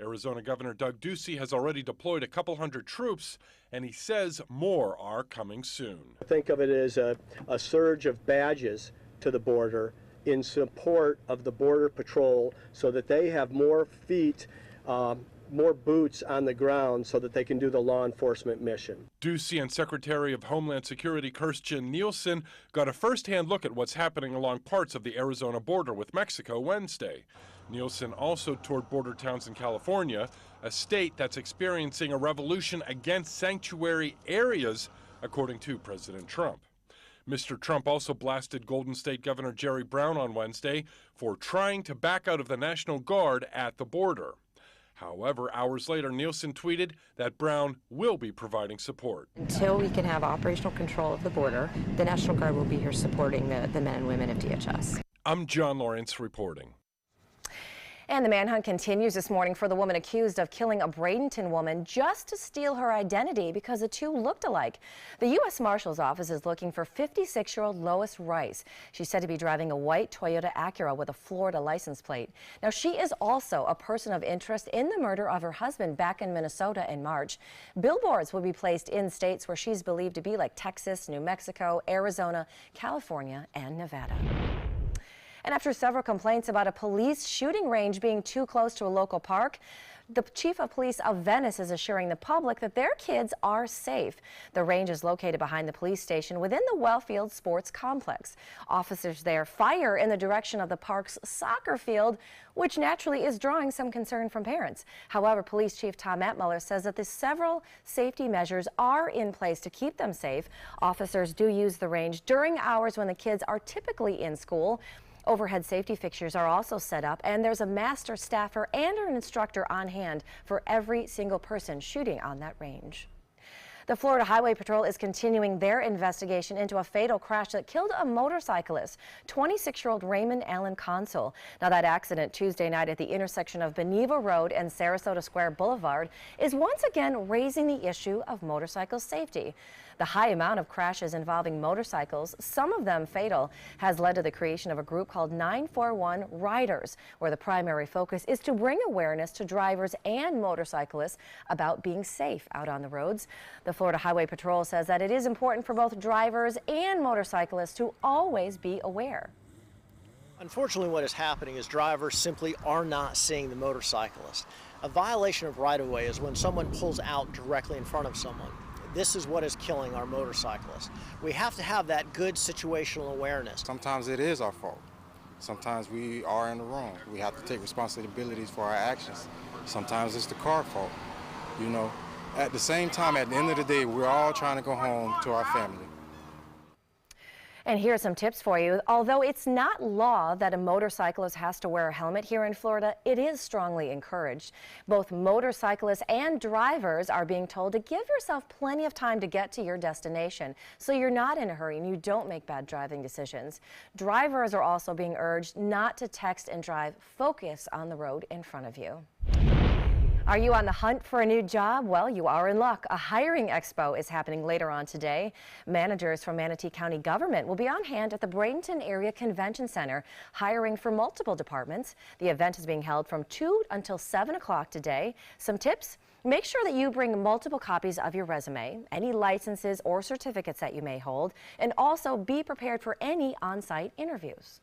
Arizona Governor Doug Ducey has already deployed a couple hundred troops, and he says more are coming soon. Think of it as a surge of badges to the border in support of the Border Patrol so that they have more feet, more boots on the ground so that they can do the law enforcement mission. Ducey and Secretary of Homeland Security Kirstjen Nielsen got a first-hand look at what's happening along parts of the Arizona border with Mexico Wednesday. Nielsen also toured border towns in California, a state that's experiencing a revolution against sanctuary areas, according to President Trump. Mr. Trump also blasted Golden State Governor Jerry Brown on Wednesday for trying to back out of the National Guard at the border. However, hours later, Nielsen tweeted that Brown will be providing support. Until we can have operational control of the border, the National Guard will be here supporting the men and women of DHS. I'm John Lawrence reporting. And the manhunt continues this morning for the woman accused of killing a Bradenton woman just to steal her identity because the two looked alike. The U.S. Marshal's Office is looking for 56-year-old Lois Rice. She's said to be driving a white Toyota Acura with a Florida license plate. Now, she is also a person of interest in the murder of her husband back in Minnesota in March. Billboards will be placed in states where she's believed to be, like Texas, New Mexico, Arizona, California, and Nevada. And after several complaints about a police shooting range being too close to a local park, the chief of police of Venice is assuring the public that their kids are safe. The range is located behind the police station within the Wellfield Sports Complex. Officers there fire in the direction of the park's soccer field, which naturally is drawing some concern from parents. However, Police Chief Tom Atmuller says that the several safety measures are in place to keep them safe. Officers do use the range during hours when the kids are typically in school. Overhead safety fixtures are also set up, and there's a master staffer and an instructor on hand for every single person shooting on that range. The Florida Highway Patrol is continuing their investigation into a fatal crash that killed a motorcyclist, 26-year-old Raymond Allen Consul. Now, that accident Tuesday night at the intersection of Beneva Road and Sarasota Square Boulevard is once again raising the issue of motorcycle safety. The high amount of crashes involving motorcycles, some of them fatal, has led to the creation of a group called 941 Riders, where the primary focus is to bring awareness to drivers and motorcyclists about being safe out on the roads. The Florida Highway Patrol says that it is important for both drivers and motorcyclists to always be aware. Unfortunately, what is happening is drivers simply are not seeing the motorcyclist. A violation of right-of-way is when someone pulls out directly in front of someone. This is what is killing our motorcyclists. We have to have that good situational awareness. Sometimes it is our fault. Sometimes we are in the wrong. We have to take responsibilities for our actions. Sometimes it's the car's fault. You know, at the same time, at the end of the day, we're all trying to go home to our family. And here are some tips for you. Although it's not law that a motorcyclist has to wear a helmet here in Florida, it is strongly encouraged. Both motorcyclists and drivers are being told to give yourself plenty of time to get to your destination so you're not in a hurry and you don't make bad driving decisions. Drivers are also being urged not to text and drive. Focus on the road in front of you. Are you on the hunt for a new job? Well, you are in luck. A hiring expo is happening later on today. Managers from Manatee County government will be on hand at the Bradenton Area Convention Center, hiring for multiple departments. The event is being held from 2 until 7 o'clock today. Some tips? Make sure that you bring multiple copies of your resume, any licenses or certificates that you may hold, and also be prepared for any on-site interviews.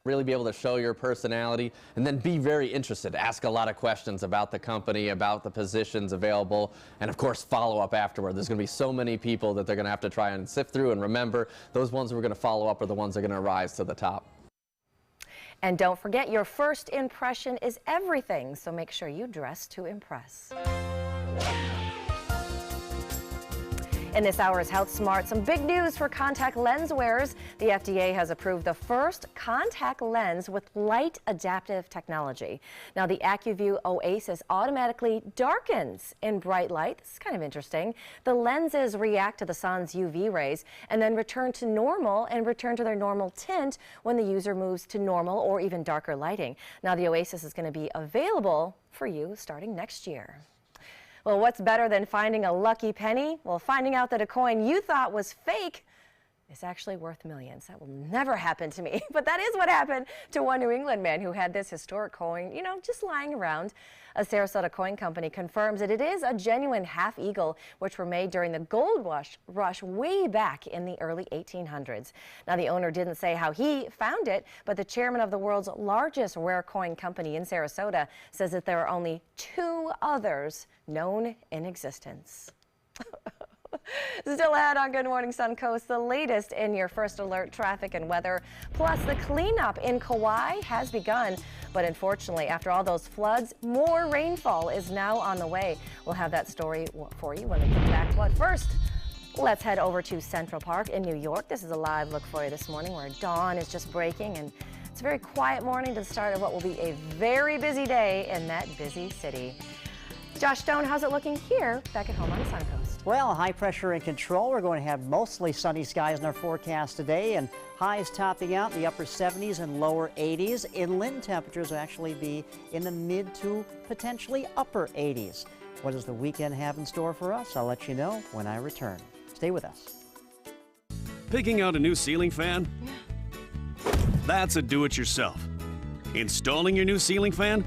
Really be able to show your personality and then be very interested. Ask a lot of questions about the company, about the positions available, and of course follow up afterward. There's going to be so many people that they're going to have to try and sift through, and remember, those ones who are going to follow up are the ones that are going to rise to the top. And don't forget, your first impression is everything, so make sure you dress to impress. In this hour's Health Smart, some big news for contact lens wearers. The FDA has approved the first contact lens with light adaptive technology. Now, the AccuView Oasis automatically darkens in bright light. This is kind of interesting. The lenses react to the sun's UV rays and then return to normal and return to their normal tint when the user moves to normal or even darker lighting. Now, the Oasis is going to be available for you starting next year. Well, what's better than finding a lucky penny? Well, finding out that a coin you thought was fake is actually worth millions. That will never happen to me, but that is what happened to one New England man who had this historic coin, just lying around. A Sarasota coin company confirms that it is a genuine half eagle, which were made during the gold rush way back in the early 1800s. Now, the owner didn't say how he found it, but the chairman of the world's largest rare coin company in Sarasota says that there are only 2 others known in existence. Still ahead on Good Morning Suncoast, the latest in your first alert traffic and weather. Plus, the cleanup in Kauai has begun. But unfortunately, after all those floods, more rainfall is now on the way. We'll have that story for you when we get back. But first, let's head over to Central Park in New York. This is a live look for you this morning where dawn is just breaking, and it's a very quiet morning to the start of what will be a very busy day in that busy city. Josh Stone, how's it looking here back at home on the Suncoast? Well, high pressure in control. We're going to have mostly sunny skies in our forecast today, and highs topping out in the upper 70s and lower 80s. Inland temperatures will actually be in the mid to potentially upper 80s. What does the weekend have in store for us? I'll let you know when I return. Stay with us. Picking out a new ceiling fan? That's a do-it-yourself. Installing your new ceiling fan?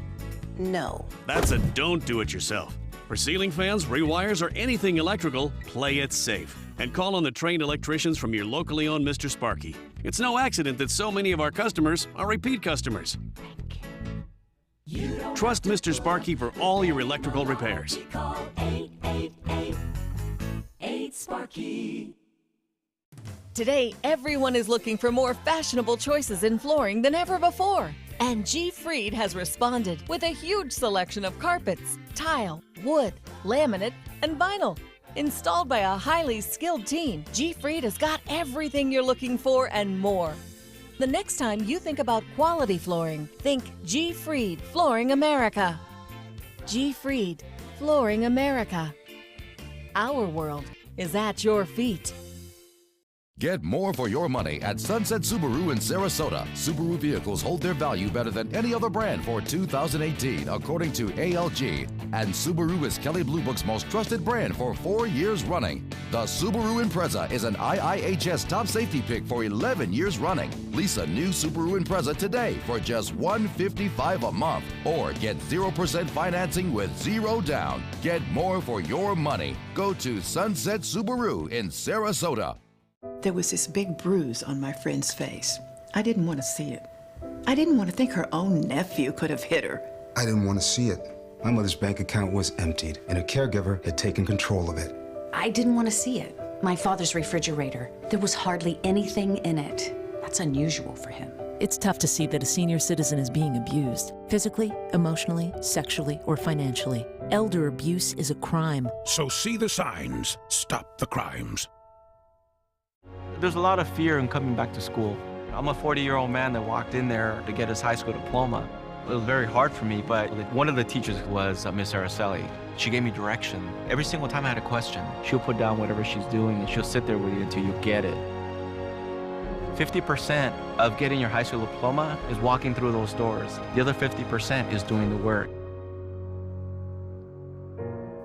No. That's a don't do it yourself. For ceiling fans, rewires, or anything electrical, play it safe. And call on the trained electricians from your locally owned Mr. Sparky. It's no accident that so many of our customers are repeat customers. Trust Mr. Sparky for all your electrical repairs. Call 888-8-SPARKY. Today, everyone is looking for more fashionable choices in flooring than ever before. And G. Fried has responded with a huge selection of carpets, tile, wood, laminate, and vinyl. Installed by a highly skilled team, G. Fried has got everything you're looking for and more. The next time you think about quality flooring, think G. Fried Flooring America. G. Fried Flooring America. Our world is at your feet. Get more for your money at Sunset Subaru in Sarasota. Subaru vehicles hold their value better than any other brand for 2018, according to ALG. And Subaru is Kelley Blue Book's most trusted brand for 4 years running. The Subaru Impreza is an IIHS top safety pick for 11 years running. Lease a new Subaru Impreza today for just $155 a month. Or get 0% financing with 0 down. Get more for your money. Go to Sunset Subaru in Sarasota. There was this big bruise on my friend's face. I didn't want to see it. I didn't want to think her own nephew could have hit her. I didn't want to see it. My mother's bank account was emptied, and a caregiver had taken control of it. I didn't want to see it. My father's refrigerator. There was hardly anything in it. That's unusual for him. It's tough to see that a senior citizen is being abused, physically, emotionally, sexually, or financially. Elder abuse is a crime. So see the signs. Stop the crimes. There's a lot of fear in coming back to school. I'm a 40-year-old man that walked in there to get his high school diploma. It was very hard for me, but one of the teachers was Miss Araceli. She gave me direction. Every single time I had a question, she'll put down whatever she's doing and she'll sit there with you until you get it. 50% of getting your high school diploma is walking through those doors. The other 50% is doing the work.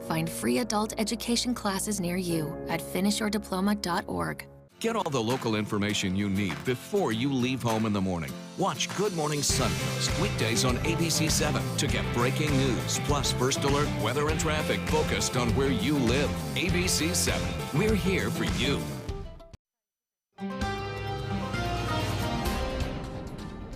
Find free adult education classes near you at finishyourdiploma.org. Get all the local information you need before you leave home in the morning. Watch Good Morning Suncoast weekdays on ABC 7 to get breaking news, plus first alert weather and traffic focused on where you live. ABC 7, we're here for you.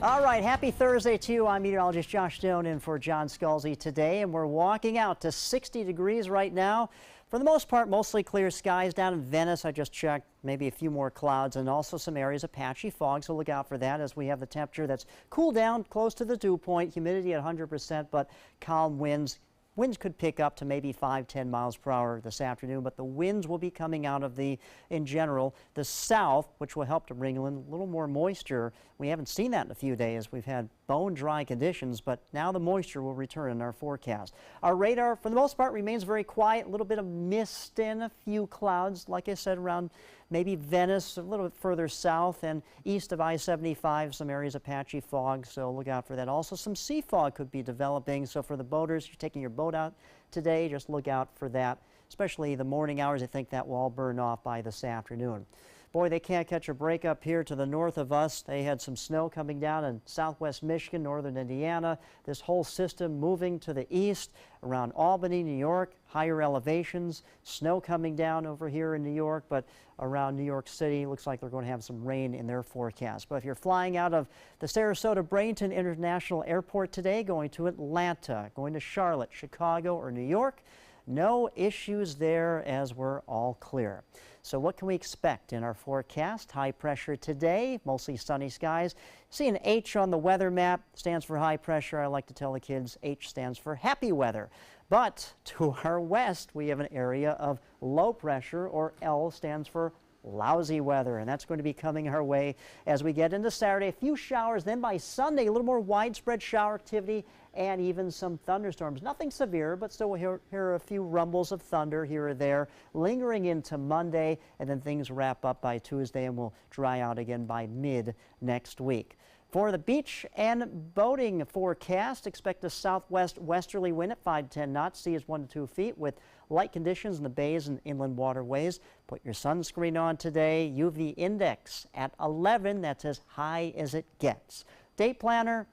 All right, happy Thursday to you. I'm meteorologist Josh Stone in for John Scalzi today, and we're walking out to 60 degrees right now. For the most part, mostly clear skies. Down in Venice, I just checked, maybe a few more clouds and also some areas of patchy fog, so look out for that as we have the temperature that's cooled down close to the dew point, humidity at 100%, but calm winds Winds could pick up to maybe 5-10 miles per hour this afternoon, but the winds will be coming out of in general, the south, which will help to bring in a little more moisture. We haven't seen that in a few days. We've had bone dry conditions, but now the moisture will return in our forecast. Our radar, for the most part, remains very quiet. A little bit of mist and a few clouds, like I said, around maybe Venice, a little bit further south and east of I-75, some areas of patchy fog, so look out for that. Also, some sea fog could be developing, so for the boaters, you're taking your boat out today, just look out for that, especially the morning hours. I think that will all burn off by this afternoon. Boy, they can't catch a break up here to the north of us. They had some snow coming down in southwest Michigan, northern Indiana. This whole system moving to the east around Albany, New York, higher elevations. Snow coming down over here in New York, but around New York City, looks like they're going to have some rain in their forecast. But if you're flying out of the Sarasota-Bradenton International Airport today, going to Atlanta, going to Charlotte, Chicago, or New York, no issues there as we're all clear. So what can we expect in our forecast? High pressure today, mostly sunny skies. See an H on the weather map, stands for high pressure. I like to tell the kids H stands for happy weather. But to our west, we have an area of low pressure, or L stands for lousy weather, and that's going to be coming our way as we get into Saturday. A few showers, then by Sunday, a little more widespread shower activity and even some thunderstorms. Nothing severe, but still we'll hear a few rumbles of thunder here or there, lingering into Monday, and then things wrap up by Tuesday and will dry out again by mid next week. For the beach and boating forecast, expect a southwest westerly wind at 5 to 10 knots. Sea is 1 to 2 feet with light conditions in the bays and inland waterways. Put your sunscreen on today. UV index at 11. That's as high as it gets. Day planner,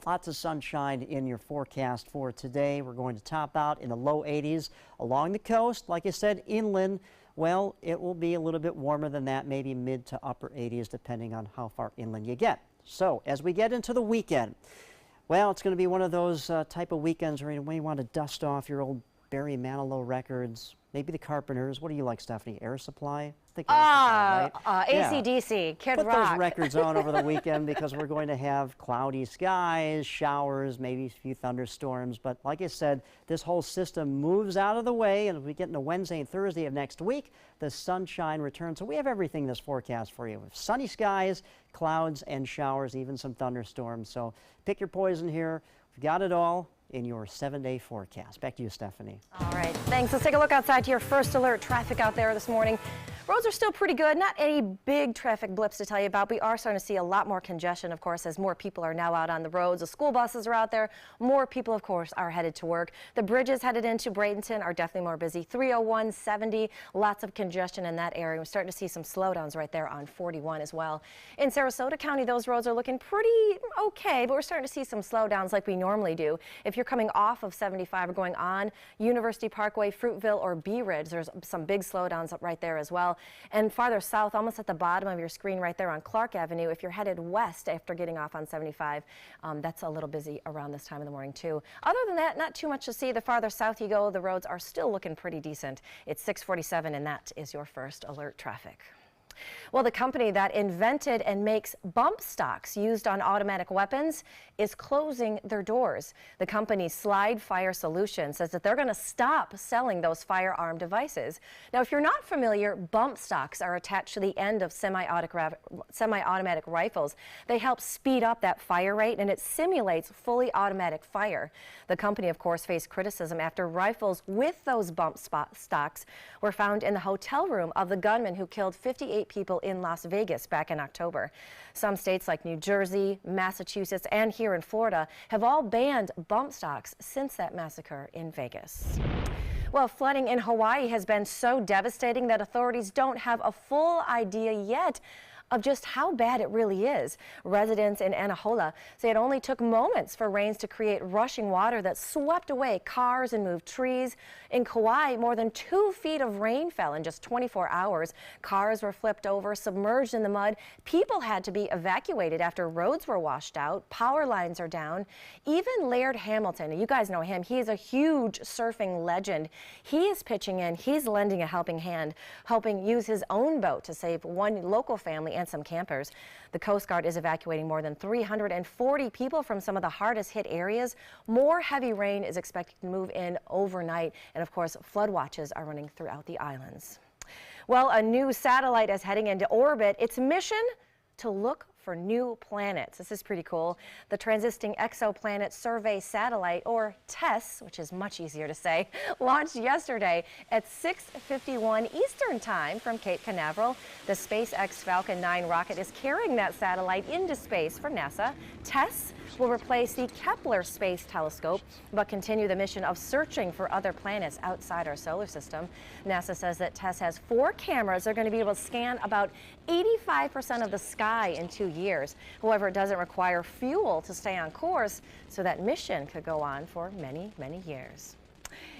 lots of sunshine in your forecast for today. We're going to top out in the low 80s along the coast. Like I said, inland, well, it will be a little bit warmer than that, maybe mid to upper 80s, depending on how far inland you get. So as we get into the weekend, well, it's going to be one of those type of weekends where you may want to dust off your old Barry Manilow records, maybe the Carpenters. What do you like, Stephanie? Air Supply? I think Air Supply, right? AC/DC, Kid Put Rock. those records on over the weekend because we're going to have cloudy skies, showers, maybe a few thunderstorms. But like I said, this whole system moves out of the way, and as we get into Wednesday and Thursday of next week, the sunshine returns. So we have everything in this forecast for you. With sunny skies, clouds, and showers, even some thunderstorms. So pick your poison here. We've got it all in your 7-day forecast. Back to you, Stephanie. All right, thanks. Let's take a look outside to your first alert traffic out there this morning. Roads are still pretty good. Not any big traffic blips to tell you about. We are starting to see a lot more congestion, of course, as more people are now out on the roads. The school buses are out there. More people, of course, are headed to work. The bridges headed into Bradenton are definitely more busy. 301, 70, lots of congestion in that area. We're starting to see some slowdowns right there on 41 as well. In Sarasota County, those roads are looking pretty okay, but we're starting to see some slowdowns like we normally do. If you're coming off of 75 or going on University Parkway, Fruitville, or Bee Ridge, there's some big slowdowns right there as well. And farther south, almost at the bottom of your screen right there on Clark Avenue, if you're headed west after getting off on 75, that's a little busy around this time of the morning too. Other than that, not too much to see. The farther south you go, the roads are still looking pretty decent. It's 6:47 and that is your first alert traffic. Well, the company that invented and makes bump stocks used on automatic weapons is closing their doors. The company Slide Fire Solutions says that they're going to stop selling those firearm devices. Now, if you're not familiar, bump stocks are attached to the end of semi-automatic rifles. They help speed up that fire rate, and it simulates fully automatic fire. The company, of course, faced criticism after rifles with those bump stocks were found in the hotel room of the gunman who killed 58 people in Las Vegas back in October. Some states like New Jersey, Massachusetts, and here in Florida have all banned bump stocks since that massacre in Vegas. Well, flooding in Hawaii has been so devastating that authorities don't have a full idea yet of just how bad it really is. Residents in Anahola say it only took moments for rains to create rushing water that swept away cars and moved trees. In Kauai, more than 2 feet of rain fell in just 24 hours. Cars were flipped over, submerged in the mud. People had to be evacuated after roads were washed out. Power lines are down. Even Laird Hamilton, you guys know him, he is a huge surfing legend. He is pitching in. He's lending a helping hand, helping use his own boat to save one local family and some campers. The Coast Guard is evacuating more than 340 people from some of the hardest hit areas. More heavy rain is expected to move in overnight, and of course, flood watches are running throughout the islands. Well, a new satellite is heading into orbit. Its mission to look for new planets. This is pretty cool. The Transiting Exoplanet Survey Satellite, or TESS, which is much easier to say, launched yesterday at 6:51 Eastern Time from Cape Canaveral. The SpaceX Falcon 9 rocket is carrying that satellite into space for NASA. TESS will replace the Kepler Space Telescope, but continue the mission of searching for other planets outside our solar system. NASA says that TESS has 4 cameras. They're going to be able to scan about 85% of the sky in 2 years. However, it doesn't require fuel to stay on course, so that mission could go on for many, many years.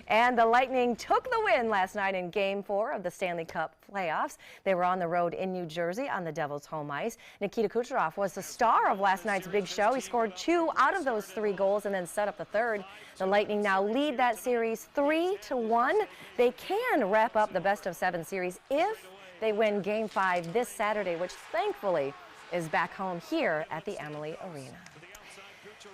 And the Lightning took the win last night in Game 4 of the Stanley Cup playoffs. They were on the road in New Jersey on the Devils' home ice. Nikita Kucherov was the star of last night's big show. He scored 2 out of those 3 goals and then set up the third. The Lightning now lead that series 3-1. They can wrap up the best-of-7 series if they win Game 5 this Saturday, which thankfully is back home here at the Amalie Arena.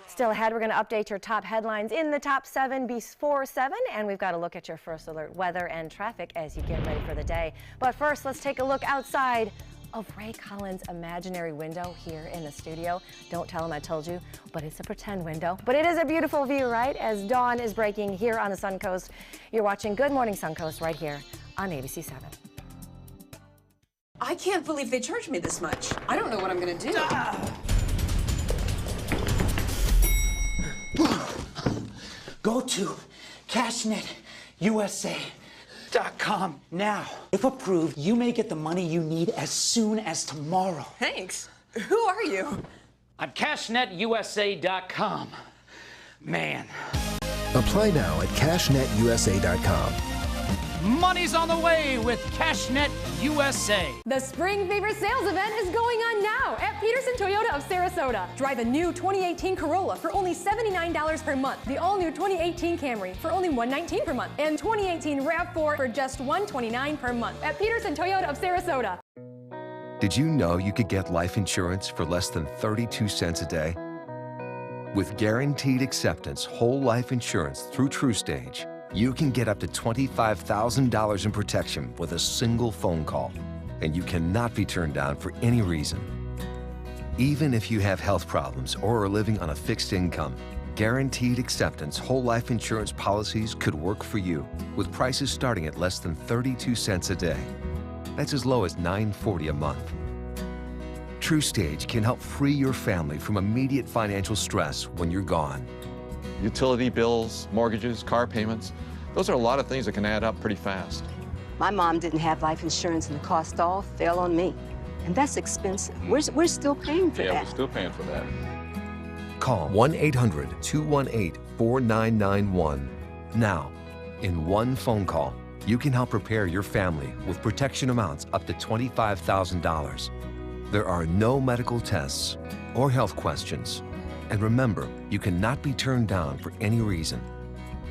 Still ahead, we're going to update your top headlines in the top 7 before 7, and we've got to look at your first alert weather and traffic as you get ready for the day. But first, let's take a look outside of Ray Collins' imaginary window here in the studio. Don't tell him I told you, but it's a pretend window. But it is a beautiful view, right? As dawn is breaking here on the Suncoast. You're watching Good Morning Suncoast right here on ABC 7. I can't believe they charged me this much. I don't know what I'm gonna do. Go to CashNetUSA.com now. If approved, you may get the money you need as soon as tomorrow. Thanks. Who are you? I'm CashNetUSA.com. Man. Apply now at CashNetUSA.com. Money's on the way with CashNet USA. The Spring Fever sales event is going on now at Peterson Toyota of Sarasota. Drive a new 2018 Corolla for only $79 per month. The all-new 2018 Camry for only $119 per month. And 2018 RAV4 for just $129 per month at Peterson Toyota of Sarasota. Did you know you could get life insurance for less than 32 cents a day? With guaranteed acceptance whole life insurance through TrueStage, you can get up to $25,000 in protection with a single phone call, and you cannot be turned down for any reason. Even if you have health problems or are living on a fixed income, guaranteed acceptance whole life insurance policies could work for you, with prices starting at less than 32 cents a day. That's as low as $9.40 a month. TrueStage can help free your family from immediate financial stress when you're gone. Utility bills, mortgages, car payments, those are a lot of things that can add up pretty fast. My mom didn't have life insurance and the cost all fell on me. And that's expensive. We're still paying for that. Yeah, we're still paying for that. Call 1-800-218-4991 now. In one phone call, you can help prepare your family with protection amounts up to $25,000. There are no medical tests or health questions. And remember, you cannot be turned down for any reason.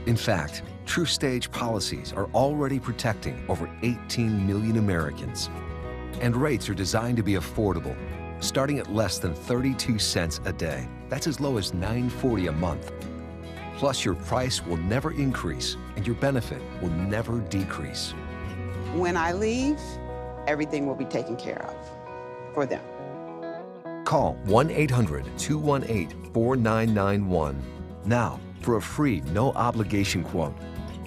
In fact, TrueStage policies are already protecting over 18 million Americans. And rates are designed to be affordable, starting at less than 32 cents a day. That's as low as $9.40 a month. Plus, your price will never increase and your benefit will never decrease. When I leave, everything will be taken care of for them. Call 1-800-218-4991 now for a free, no-obligation quote.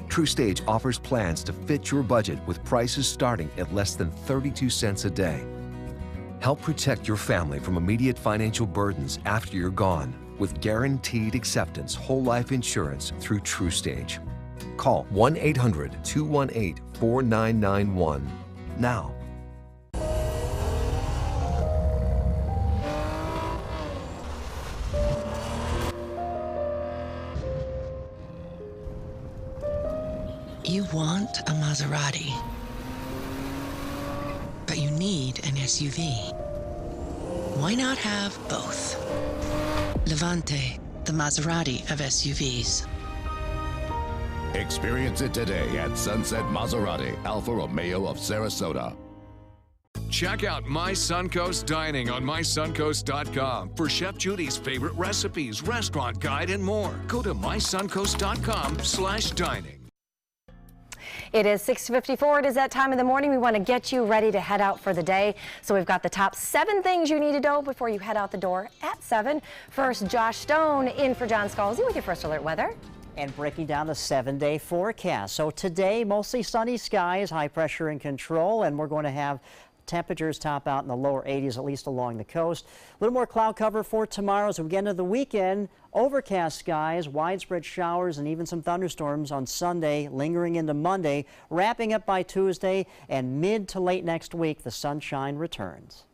TrueStage offers plans to fit your budget with prices starting at less than 32 cents a day. Help protect your family from immediate financial burdens after you're gone with guaranteed acceptance whole life insurance through TrueStage. Call 1-800-218-4991 now. You want a Maserati, but you need an SUV. Why not have both? Levante, the Maserati of SUVs. Experience it today at Sunset Maserati, Alfa Romeo of Sarasota. Check out My Suncoast Dining on mysuncoast.com for Chef Judy's favorite recipes, restaurant guide, and more. Go to mysuncoast.com/dining. It is 6:54. It is that time of the morning. We want to get you ready to head out for the day. So we've got the top 7 things you need to know before you head out the door at 7. First, Josh Stone in for John Scalzi with your first alert weather. And breaking down the 7-day forecast. So today, mostly sunny skies, high pressure in control, and we're going to have temperatures top out in the lower 80s, at least along the coast. A little more cloud cover for tomorrow as we get into the weekend. Overcast skies, widespread showers, and even some thunderstorms on Sunday, lingering into Monday. Wrapping up by Tuesday, and mid to late next week, the sunshine returns.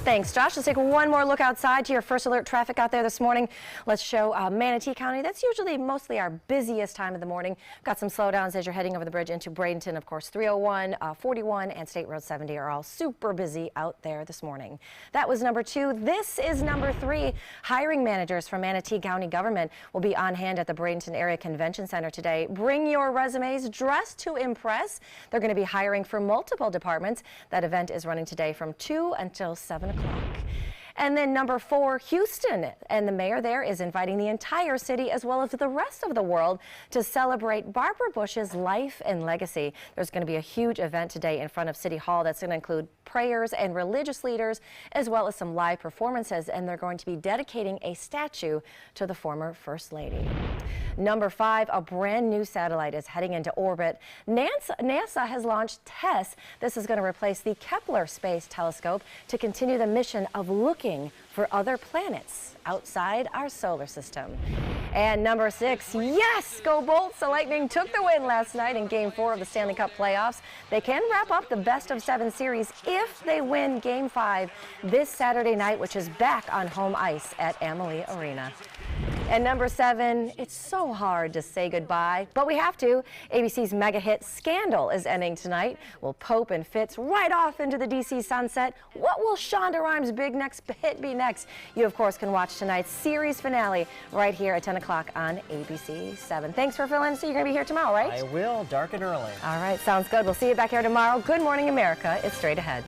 Thanks, Josh. Let's take one more look outside to your first alert traffic out there this morning. Let's show Manatee County. That's usually mostly our busiest time of the morning. Got some slowdowns as you're heading over the bridge into Bradenton. Of course, 301, 41, and State Road 70 are all super busy out there this morning. That was number 2. This is number 3. Hiring managers from Manatee County government will be on hand at the Bradenton Area Convention Center today. Bring your resumes, dress to impress. They're going to be hiring for multiple departments. That event is running today from 2 until 7 o'clock. And then number 4, Houston, and the mayor there is inviting the entire city as well as the rest of the world to celebrate Barbara Bush's life and legacy. There's going to be a huge event today in front of City Hall that's going to include prayers and religious leaders as well as some live performances, and they're going to be dedicating a statue to the former First Lady. Number 5, a brand new satellite is heading into orbit. NASA has launched TESS. This is going to replace the Kepler Space Telescope to continue the mission of looking for other planets outside our solar system. And number 6, yes, go Bolts! The Lightning took the win last night in Game 4 of the Stanley Cup playoffs. They can wrap up the best-of-7 series if they win Game 5 this Saturday night, which is back on home ice at Amalie Arena. And number 7, it's so hard to say goodbye, but we have to. ABC's mega hit Scandal is ending tonight. Will Pope and Fitz right off into the DC sunset? What will Shonda Rhimes' big next hit be next? You, of course, can watch tonight's series finale right here at 10 o'clock on ABC 7. Thanks for filling in. So you're going to be here tomorrow, right? I will, dark and early. All right, sounds good. We'll see you back here tomorrow. Good morning, America. It's straight ahead.